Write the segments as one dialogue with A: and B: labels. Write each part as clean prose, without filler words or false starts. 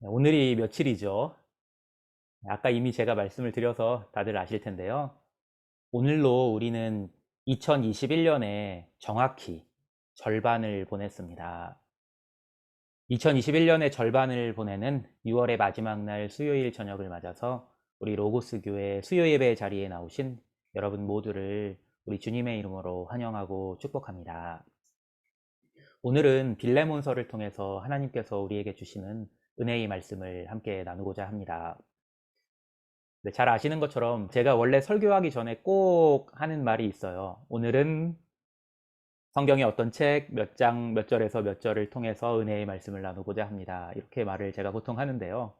A: 오늘이 며칠이죠? 아까 이미 제가 말씀을 드려서 다들 아실 텐데요. 오늘로 우리는 2021년에 정확히 절반을 보냈습니다. 2021년의 절반을 보내는 6월의 마지막 날 수요일 저녁을 맞아서 우리 로고스 교회 수요 예배 자리에 나오신 여러분 모두를 우리 주님의 이름으로 환영하고 축복합니다. 오늘은 빌레몬서를 통해서 하나님께서 우리에게 주시는 은혜의 말씀을 함께 나누고자 합니다. 네, 잘 아시는 것처럼 제가 원래 설교하기 전에 꼭 하는 말이 있어요. 오늘은 성경의 어떤 책 몇 장, 몇 절에서 몇 절을 통해서 은혜의 말씀을 나누고자 합니다. 이렇게 말을 제가 보통 하는데요.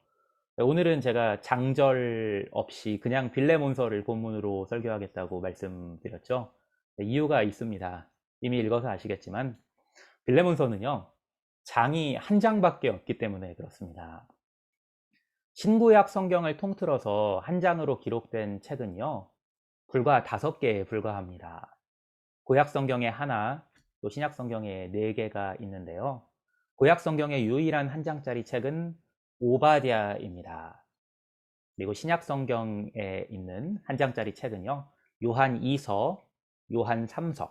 A: 네, 오늘은 제가 장절 없이 그냥 빌레몬서를 본문으로 설교하겠다고 말씀드렸죠. 네, 이유가 있습니다. 이미 읽어서 아시겠지만 빌레몬서는요, 장이 한 장밖에 없기 때문에 그렇습니다. 신구약 성경을 통틀어서 한 장으로 기록된 책은요, 불과 5개에 불과합니다. 구약 성경에 하나, 또 신약 성경에 4개가 있는데요. 구약 성경의 유일한 한 장짜리 책은 오바댜입니다. 그리고 신약 성경에 있는 한 장짜리 책은요, 요한 2서, 요한 3서,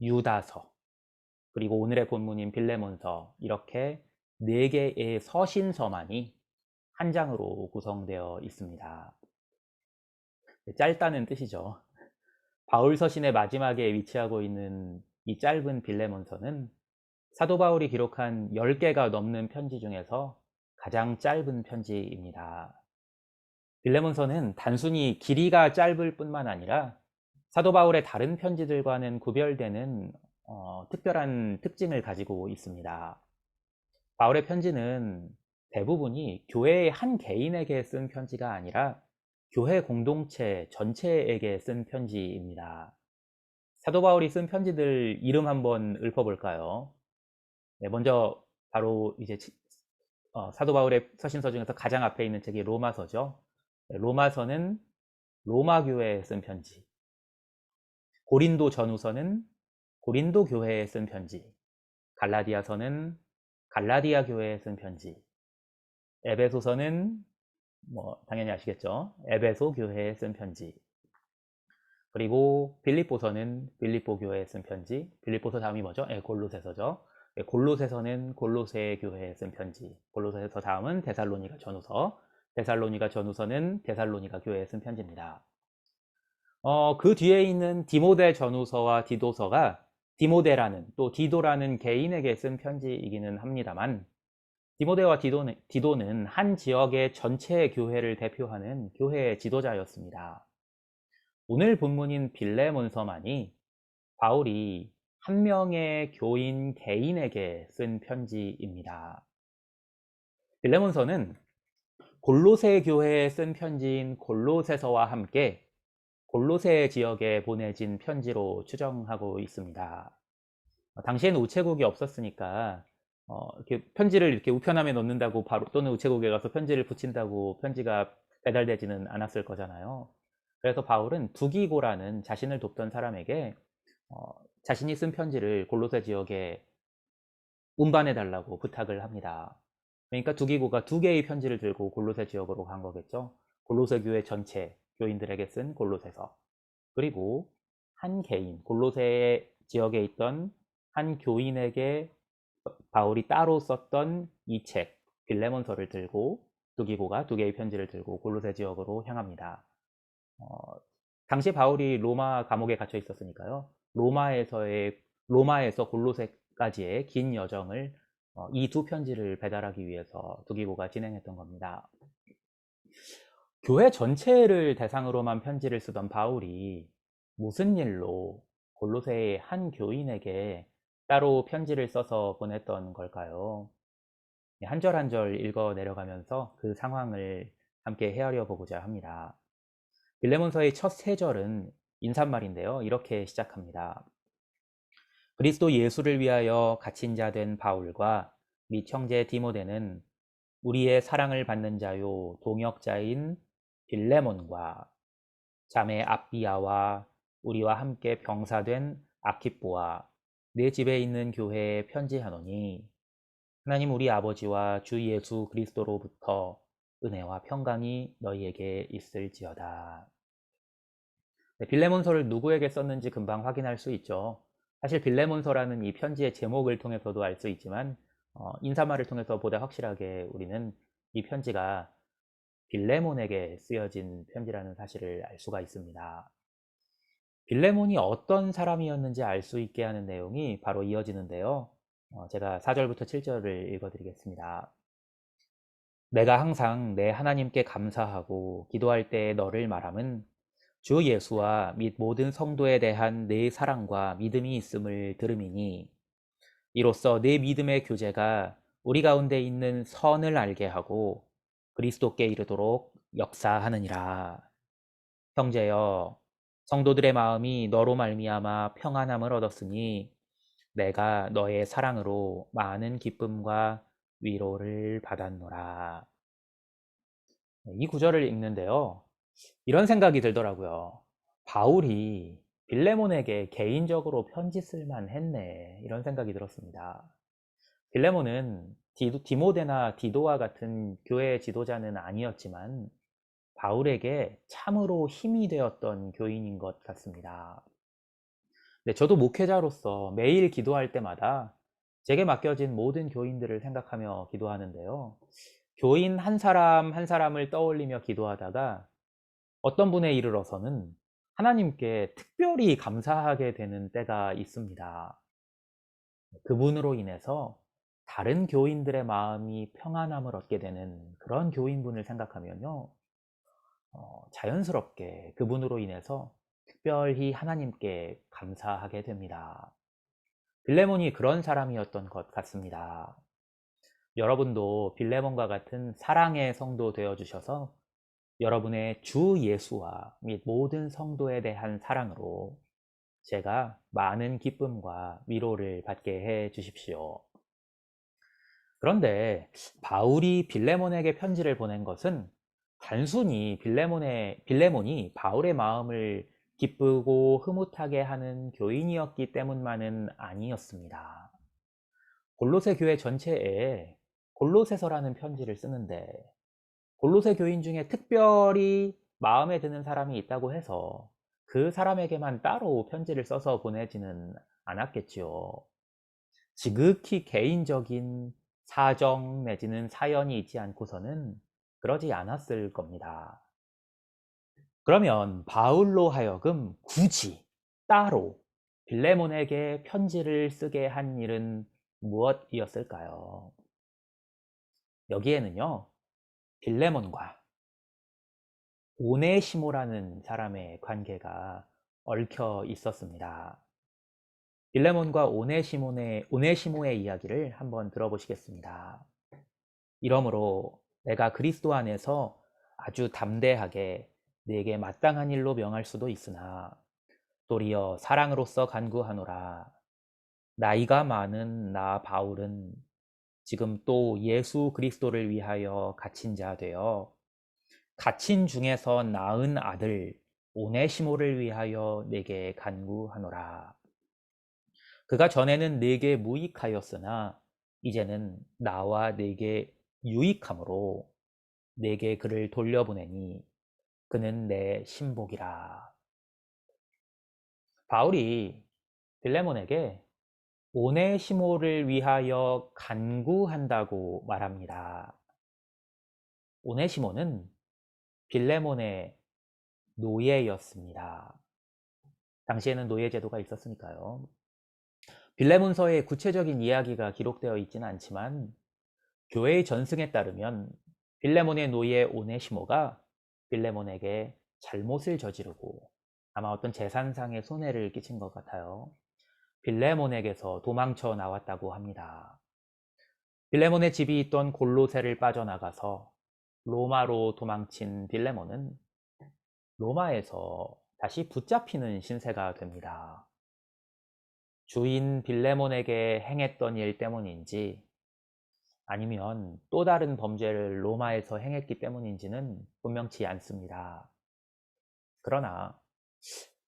A: 유다서, 그리고 오늘의 본문인 빌레몬서, 이렇게 4개의 서신서만이 한 장으로 구성되어 있습니다. 짧다는 뜻이죠. 바울 서신의 마지막에 위치하고 있는 이 짧은 빌레몬서는 사도 바울이 기록한 10개가 넘는 편지 중에서 가장 짧은 편지입니다. 빌레몬서는 단순히 길이가 짧을 뿐만 아니라 사도 바울의 다른 편지들과는 구별되는 특별한 특징을 가지고 있습니다. 바울의 편지는 대부분이 교회의 한 개인에게 쓴 편지가 아니라 교회 공동체 전체에게 쓴 편지입니다. 사도 바울이 쓴 편지들 이름 한번 읊어볼까요? 네, 먼저 바로 이제 사도 바울의 서신서 중에서 가장 앞에 있는 책이 로마서죠. 네, 로마서는 로마 교회에 쓴 편지. 고린도 전후서는 고린도 교회에 쓴 편지. 갈라디아서는 갈라디아 교회에 쓴 편지. 에베소서는 뭐 당연히 아시겠죠. 에베소 교회에 쓴 편지. 그리고 빌립보서는 빌립보 교회에 쓴 편지. 빌립보서 다음이 뭐죠? 골로새서죠. 골로새서는 골로새 교회에 쓴 편지. 골로새서 다음은 데살로니가 전후서. 데살로니가 전후서는 데살로니가 교회에 쓴 편지입니다. 그 뒤에 있는 디모데 전후서와 디도서가 디모데라는 또 디도라는 개인에게 쓴 편지이기는 합니다만 디모데와 디도는 한 지역의 전체 교회를 대표하는 교회의 지도자였습니다. 오늘 본문인 빌레몬서만이 바울이 한 명의 교인 개인에게 쓴 편지입니다. 빌레몬서는 골로새 교회에 쓴 편지인 골로새서와 함께 골로새 지역에 보내진 편지로 추정하고 있습니다. 당시에는 우체국이 없었으니까 이렇게 편지를 이렇게 우편함에 넣는다고 바로 또는 우체국에 가서 편지를 붙인다고 편지가 배달되지는 않았을 거잖아요. 그래서 바울은 두기고라는 자신을 돕던 사람에게 어, 자신이 쓴 편지를 골로새 지역에 운반해 달라고 부탁을 합니다. 그러니까 두기고가 2개의 편지를 들고 골로새 지역으로 간 거겠죠. 골로새 교회 전체 교인들에게 쓴 골로새서, 그리고 한 개인 골로새 지역에 있던 한 교인에게 바울이 따로 썼던 이 책 빌레몬서를 들고 두기고가 2개의 편지를 들고 골로새 지역으로 향합니다. 어, 당시 바울이 로마 감옥에 갇혀 있었으니까요. 로마에서 골로새까지의 긴 여정을 이 2편지를 배달하기 위해서 두기고가 진행했던 겁니다. 교회 전체를 대상으로만 편지를 쓰던 바울이 무슨 일로 골로새의 한 교인에게 따로 편지를 써서 보냈던 걸까요? 한 절 한 절 읽어 내려가면서 그 상황을 함께 헤아려 보고자 합니다. 빌레몬서의 첫 3절은 인사말인데요. 이렇게 시작합니다. 그리스도 예수를 위하여 갇힌 자 된 바울과 및 형제 디모데는 우리의 사랑을 받는 자요 동역자인 빌레몬과 자매 앞비아와 우리와 함께 병사된 아키뽀와 내 집에 있는 교회에 편지하노니, 하나님 우리 아버지와 주 예수 그리스도로부터 은혜와 평강이 너희에게 있을지어다. 네, 빌레몬서를 누구에게 썼는지 금방 확인할 수 있죠. 사실 빌레몬서라는 이 편지의 제목을 통해서도 알 수 있지만 인사말을 통해서 보다 확실하게 우리는 이 편지가 빌레몬에게 쓰여진 편지라는 사실을 알 수가 있습니다. 빌레몬이 어떤 사람이었는지 알 수 있게 하는 내용이 바로 이어지는데요. 제가 4절부터 7절을 읽어드리겠습니다. 내가 항상 내 하나님께 감사하고 기도할 때 너를 말함은 주 예수와 및 모든 성도에 대한 내 사랑과 믿음이 있음을 들음이니 이로써 내 믿음의 교제가 우리 가운데 있는 선을 알게 하고 그리스도께 이르도록 역사하느니라. 형제여, 성도들의 마음이 너로 말미암아 평안함을 얻었으니 내가 너의 사랑으로 많은 기쁨과 위로를 받았노라. 이 구절을 읽는데요. 이런 생각이 들더라고요. 바울이 빌레몬에게 개인적으로 편지 쓸만 했네. 이런 생각이 들었습니다. 빌레몬은 디모데나 디도와 같은 교회 지도자는 아니었지만 바울에게 참으로 힘이 되었던 교인인 것 같습니다. 네, 저도 목회자로서 매일 기도할 때마다 제게 맡겨진 모든 교인들을 생각하며 기도하는데요. 교인 한 사람 한 사람을 떠올리며 기도하다가 어떤 분에 이르러서는 하나님께 특별히 감사하게 되는 때가 있습니다. 그분으로 인해서 다른 교인들의 마음이 평안함을 얻게 되는 그런 교인분을 생각하면요. 자연스럽게 그분으로 인해서 특별히 하나님께 감사하게 됩니다. 빌레몬이 그런 사람이었던 것 같습니다. 여러분도 빌레몬과 같은 사랑의 성도 되어주셔서 여러분의 주 예수와 및 모든 성도에 대한 사랑으로 제가 많은 기쁨과 위로를 받게 해 주십시오. 그런데 바울이 빌레몬에게 편지를 보낸 것은 단순히 빌레몬이 바울의 마음을 기쁘고 흐뭇하게 하는 교인이었기 때문만은 아니었습니다. 골로새 교회 전체에 골로새서라는 편지를 쓰는데 골로새 교인 중에 특별히 마음에 드는 사람이 있다고 해서 그 사람에게만 따로 편지를 써서 보내지는 않았겠지요. 지극히 개인적인 사정 내지는 사연이 있지 않고서는 그러지 않았을 겁니다. 그러면 바울로 하여금 굳이 따로 빌레몬에게 편지를 쓰게 한 일은 무엇이었을까요? 여기에는요, 빌레몬과 오네시모라는 사람의 관계가 얽혀 있었습니다. 빌레몬과 오네시모의 이야기를 한번 들어보시겠습니다. 이러므로 내가 그리스도 안에서 아주 담대하게 네게 마땅한 일로 명할 수도 있으나 도리어 사랑으로서 간구하노라. 나이가 많은 나 바울은 지금 또 예수 그리스도를 위하여 갇힌 자 되어 갇힌 중에서 낳은 아들 오네시모를 위하여 내게 간구하노라. 그가 전에는 내게 무익하였으나 이제는 나와 내게 유익함으로 내게 그를 돌려보내니 그는 내 신복이라. 바울이 빌레몬에게 오네시모를 위하여 간구한다고 말합니다. 오네시모는 빌레몬의 노예였습니다. 당시에는 노예 제도가 있었으니까요. 빌레몬서에 구체적인 이야기가 기록되어 있지는 않지만 교회의 전승에 따르면 빌레몬의 노예 오네시모가 빌레몬에게 잘못을 저지르고 아마 어떤 재산상의 손해를 끼친 것 같아요. 빌레몬에게서 도망쳐 나왔다고 합니다. 빌레몬의 집이 있던 골로새를 빠져나가서 로마로 도망친 빌레몬은 로마에서 다시 붙잡히는 신세가 됩니다. 주인 빌레몬에게 행했던 일 때문인지 아니면 또 다른 범죄를 로마에서 행했기 때문인지는 분명치 않습니다. 그러나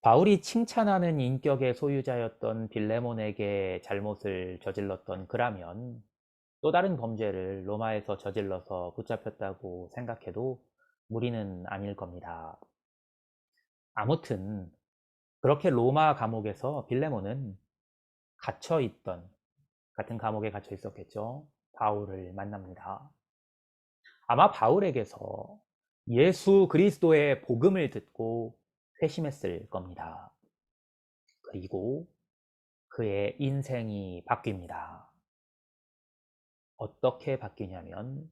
A: 바울이 칭찬하는 인격의 소유자였던 빌레몬에게 잘못을 저질렀던 그라면 또 다른 범죄를 로마에서 저질러서 붙잡혔다고 생각해도 무리는 아닐 겁니다. 아무튼 그렇게 로마 감옥에서 빌레몬은 갇혀 있던, 같은 감옥에 갇혀 있었겠죠. 바울을 만납니다. 아마 바울에게서 예수 그리스도의 복음을 듣고 회심했을 겁니다. 그리고 그의 인생이 바뀝니다. 어떻게 바뀌냐면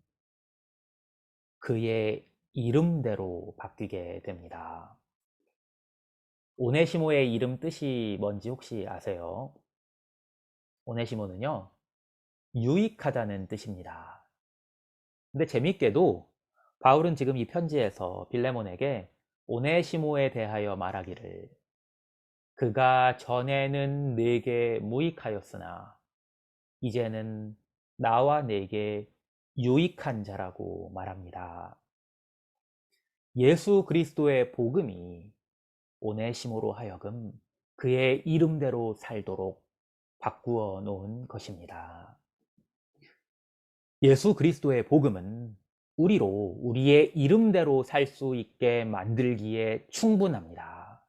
A: 그의 이름대로 바뀌게 됩니다. 오네시모의 이름 뜻이 뭔지 혹시 아세요? 오네시모는요, 유익하다는 뜻입니다. 근데 재밌게도 바울은 지금 이 편지에서 빌레몬에게 오네시모에 대하여 말하기를, 그가 전에는 내게 무익하였으나 이제는 나와 내게 유익한 자라고 말합니다. 예수 그리스도의 복음이 오네시모로 하여금 그의 이름대로 살도록 바꾸어 놓은 것입니다. 예수 그리스도의 복음은 우리로 우리의 이름대로 살 수 있게 만들기에 충분합니다.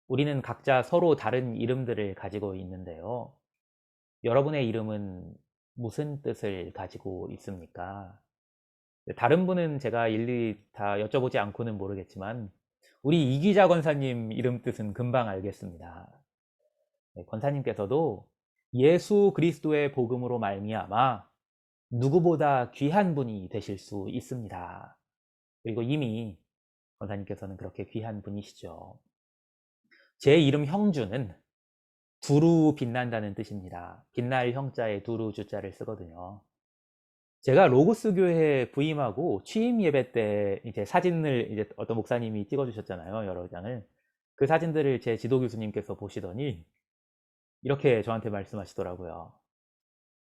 A: 우리는 각자 서로 다른 이름들을 가지고 있는데요. 여러분의 이름은 무슨 뜻을 가지고 있습니까? 다른 분은 제가 일일이 다 여쭤보지 않고는 모르겠지만 우리 이기자 권사님 이름 뜻은 금방 알겠습니다. 권사님께서도 예수 그리스도의 복음으로 말미암아 누구보다 귀한 분이 되실 수 있습니다. 그리고 이미 권사님께서는 그렇게 귀한 분이시죠. 제 이름 형주는 두루 빛난다는 뜻입니다. 빛날 형자에 두루 주자를 쓰거든요. 제가 로고스 교회에 부임하고 취임 예배 때 이제 사진을 이제 어떤 목사님이 찍어주셨잖아요. 여러 장을. 그 사진들을 제 지도 교수님께서 보시더니 이렇게 저한테 말씀하시더라고요.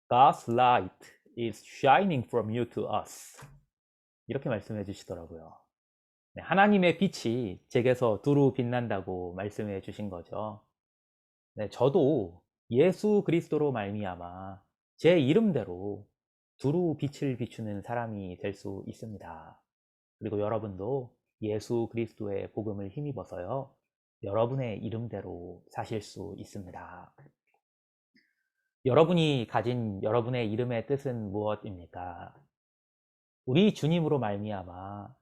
A: God's light is shining from you to us. 이렇게 말씀해 주시더라고요. 네, 하나님의 빛이 제게서 두루 빛난다고 말씀해 주신 거죠. 네, 저도 예수 그리스도로 말미암아 제 이름대로 두루 빛을 비추는 사람이 될 수 있습니다. 그리고 여러분도 예수 그리스도의 복음을 힘입어서요, 여러분의 이름대로 사실 수 있습니다. 여러분이 가진 여러분의 이름의 뜻은 무엇입니까? 우리 주님으로 말미암아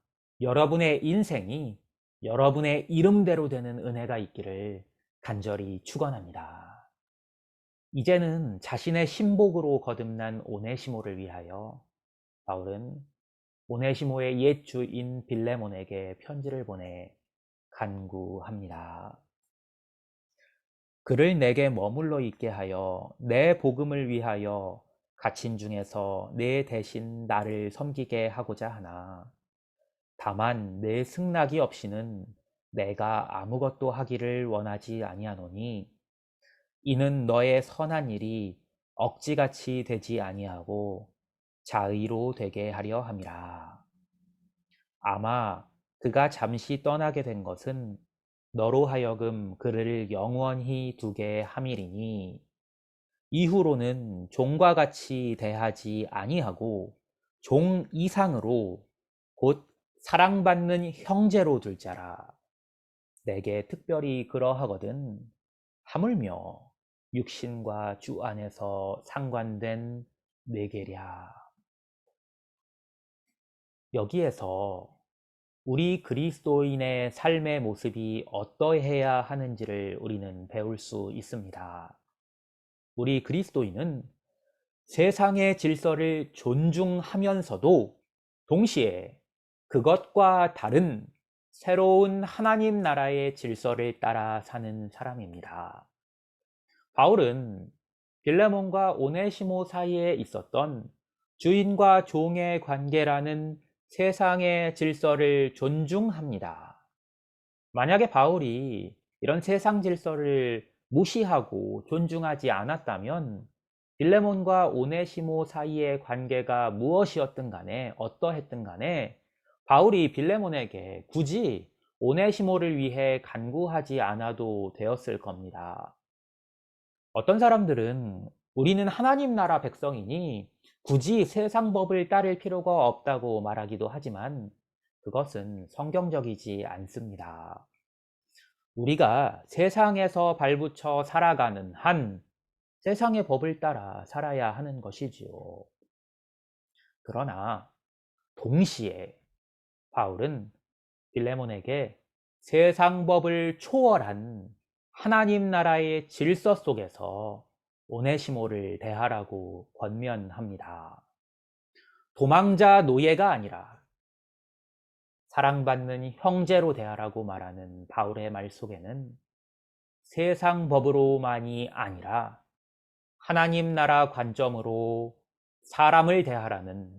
A: 여러분의 인생이 여러분의 이름대로 되는 은혜가 있기를 간절히 축원합니다. 이제는 자신의 신복으로 거듭난 오네시모를 위하여 바울은 오네시모의 옛 주인 빌레몬에게 편지를 보내 간구합니다. 그를 내게 머물러 있게 하여 내 복음을 위하여 갇힌 중에서 내 대신 나를 섬기게 하고자 하나, 다만 내 승낙이 없이는 내가 아무것도 하기를 원하지 아니하노니, 이는 너의 선한 일이 억지같이 되지 아니하고 자의로 되게 하려 함이라. 아마 그가 잠시 떠나게 된 것은 너로 하여금 그를 영원히 두게 함이리니, 이후로는 종과 같이 대하지 아니하고 종 이상으로 곧 사랑받는 형제로 둘 자라. 내게 특별히 그러하거든 하물며 육신과 주 안에서 상관된 뇌계랴. 여기에서 우리 그리스도인의 삶의 모습이 어떠해야 하는지를 우리는 배울 수 있습니다. 우리 그리스도인은 세상의 질서를 존중하면서도 동시에 그것과 다른 새로운 하나님 나라의 질서를 따라 사는 사람입니다. 바울은 빌레몬과 오네시모 사이에 있었던 주인과 종의 관계라는 세상의 질서를 존중합니다. 만약에 바울이 이런 세상 질서를 무시하고 존중하지 않았다면 빌레몬과 오네시모 사이의 관계가 무엇이었든 간에, 어떠했든 간에 바울이 빌레몬에게 굳이 오네시모를 위해 간구하지 않아도 되었을 겁니다. 어떤 사람들은 우리는 하나님 나라 백성이니 굳이 세상 법을 따를 필요가 없다고 말하기도 하지만 그것은 성경적이지 않습니다. 우리가 세상에서 발붙여 살아가는 한 세상의 법을 따라 살아야 하는 것이지요. 그러나 동시에 바울은 빌레몬에게 세상 법을 초월한 하나님 나라의 질서 속에서 오네시모를 대하라고 권면합니다. 도망자 노예가 아니라 사랑받는 형제로 대하라고 말하는 바울의 말 속에는 세상 법으로만이 아니라 하나님 나라 관점으로 사람을 대하라는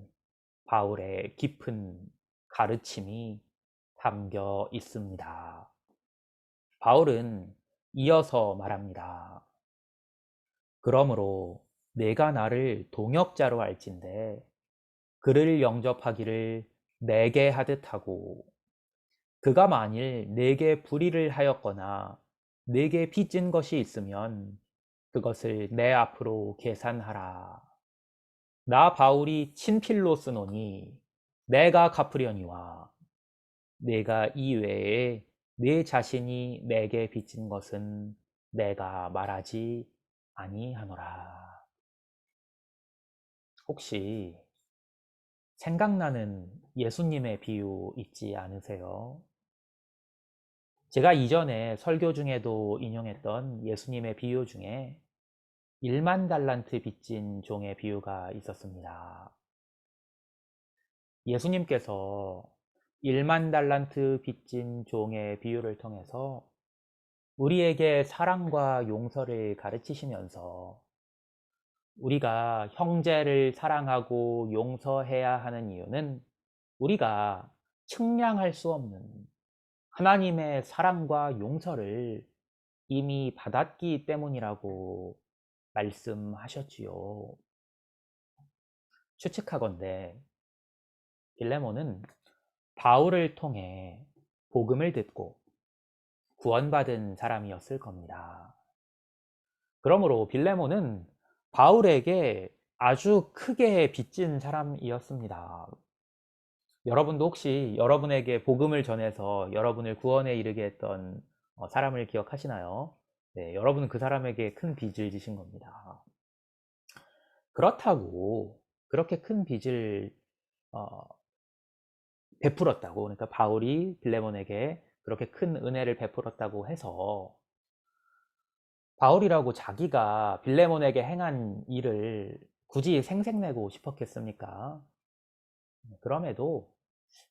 A: 바울의 깊은 가르침이 담겨 있습니다. 바울은 이어서 말합니다. 그러므로 내가 나를 동역자로 알진대 그를 영접하기를 내게 하듯 하고 그가 만일 내게 불의를 하였거나 내게 빚진 것이 있으면 그것을 내 앞으로 계산하라. 나 바울이 친필로 쓰노니 내가 갚으려니와 내가 이외에 내 자신이 내게 빚진 것은 내가 말하지 아니하노라. 혹시 생각나는 예수님의 비유 있지 않으세요? 제가 이전에 설교 중에도 인용했던 예수님의 비유 중에 1만 달란트 빚진 종의 비유가 있었습니다. 예수님께서 1만 달란트 빚진 종의 비유를 통해서 우리에게 사랑과 용서를 가르치시면서 우리가 형제를 사랑하고 용서해야 하는 이유는 우리가 측량할 수 없는 하나님의 사랑과 용서를 이미 받았기 때문이라고 말씀하셨지요. 추측하건대 빌레몬은 바울을 통해 복음을 듣고 구원받은 사람이었을 겁니다. 그러므로 빌레몬은 바울에게 아주 크게 빚진 사람이었습니다. 여러분도 혹시 여러분에게 복음을 전해서 여러분을 구원에 이르게 했던 사람을 기억하시나요? 네, 여러분은 그 사람에게 큰 빚을 지신 겁니다. 그렇다고 그렇게 큰 빚을 어, 베풀었다고, 그러니까 바울이 빌레몬에게 그렇게 큰 은혜를 베풀었다고 해서 바울이라고 자기가 빌레몬에게 행한 일을 굳이 생색내고 싶었겠습니까? 그럼에도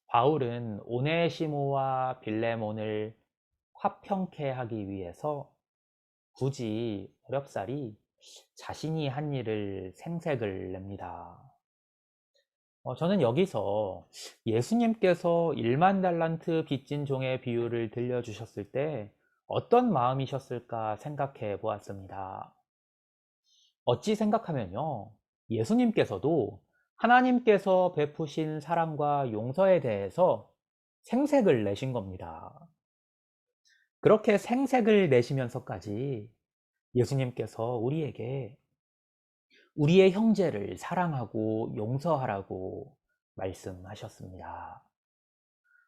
A: 바울은 오네시모와 빌레몬을 화평케 하기 위해서 굳이 어렵사리 자신이 한 일을 생색을 냅니다. 저는 여기서 예수님께서 1만 달란트 빚진 종의 비유를 들려주셨을 때 어떤 마음이셨을까 생각해 보았습니다. 어찌 생각하면요, 예수님께서도 하나님께서 베푸신 사랑과 용서에 대해서 생색을 내신 겁니다. 그렇게 생색을 내시면서까지 예수님께서 우리에게 우리의 형제를 사랑하고 용서하라고 말씀하셨습니다.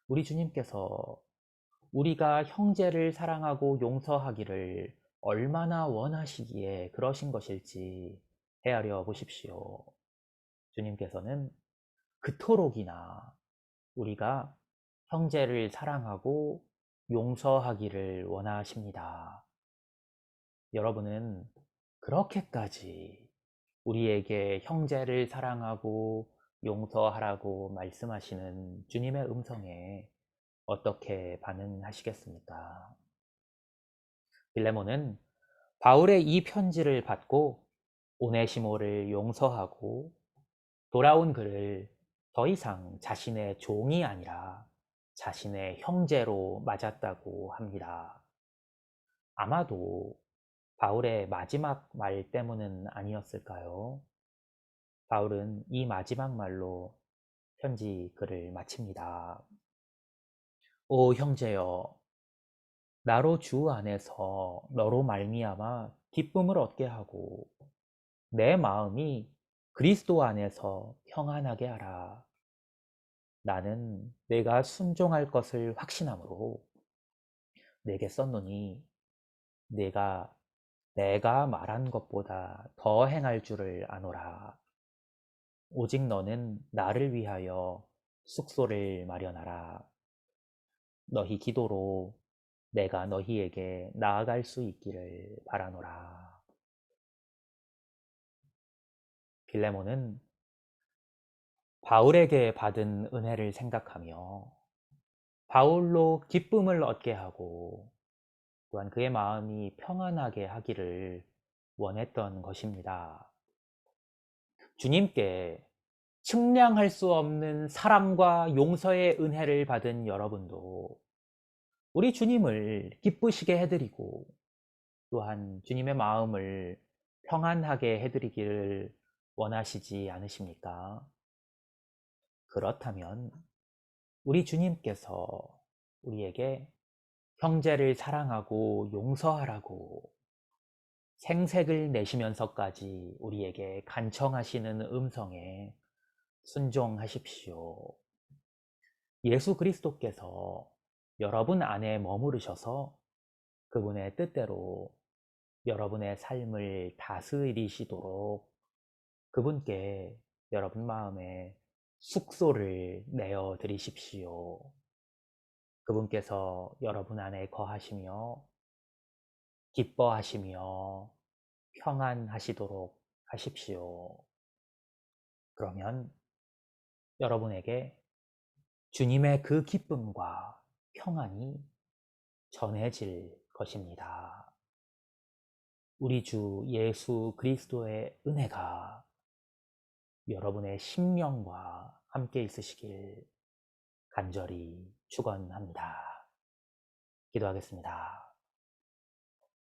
A: 우리 주님께서 우리가 형제를 사랑하고 용서하기를 얼마나 원하시기에 그러신 것일지 헤아려 보십시오. 주님께서는 그토록이나 우리가 형제를 사랑하고 용서하기를 원하십니다. 여러분은 그렇게까지 우리에게 형제를 사랑하고 용서하라고 말씀하시는 주님의 음성에 어떻게 반응하시겠습니까? 빌레몬은 바울의 이 편지를 받고 오네시모를 용서하고 돌아온 그를 더 이상 자신의 종이 아니라 자신의 형제로 맞았다고 합니다. 아마도 바울의 마지막 말 때문은 아니었을까요? 바울은 이 마지막 말로 편지 글을 마칩니다. 오 형제여, 나로 주 안에서 너로 말미암아 기쁨을 얻게 하고 내 마음이 그리스도 안에서 평안하게 하라. 나는 내가 순종할 것을 확신함으로 내게 썼노니 내가 말한 것보다 더 행할 줄을 아노라. 오직 너는 나를 위하여 숙소를 마련하라. 너희 기도로 내가 너희에게 나아갈 수 있기를 바라노라. 빌레몬은 바울에게 받은 은혜를 생각하며 바울로 기쁨을 얻게 하고 또한 그의 마음이 평안하게 하기를 원했던 것입니다. 주님께 측량할 수 없는 사랑과 용서의 은혜를 받은 여러분도 우리 주님을 기쁘시게 해드리고 또한 주님의 마음을 평안하게 해드리기를 원하시지 않으십니까? 그렇다면 우리 주님께서 우리에게 형제를 사랑하고 용서하라고 생색을 내시면서까지 우리에게 간청하시는 음성에 순종하십시오. 예수 그리스도께서 여러분 안에 머무르셔서 그분의 뜻대로 여러분의 삶을 다스리시도록 그분께 여러분 마음에 숙소를 내어 드리십시오. 그분께서 여러분 안에 거하시며 기뻐하시며 평안하시도록 하십시오. 그러면 여러분에게 주님의 그 기쁨과 평안이 전해질 것입니다. 우리 주 예수 그리스도의 은혜가 여러분의 심령과 함께 있으시길 간절히 축원합니다. 기도하겠습니다.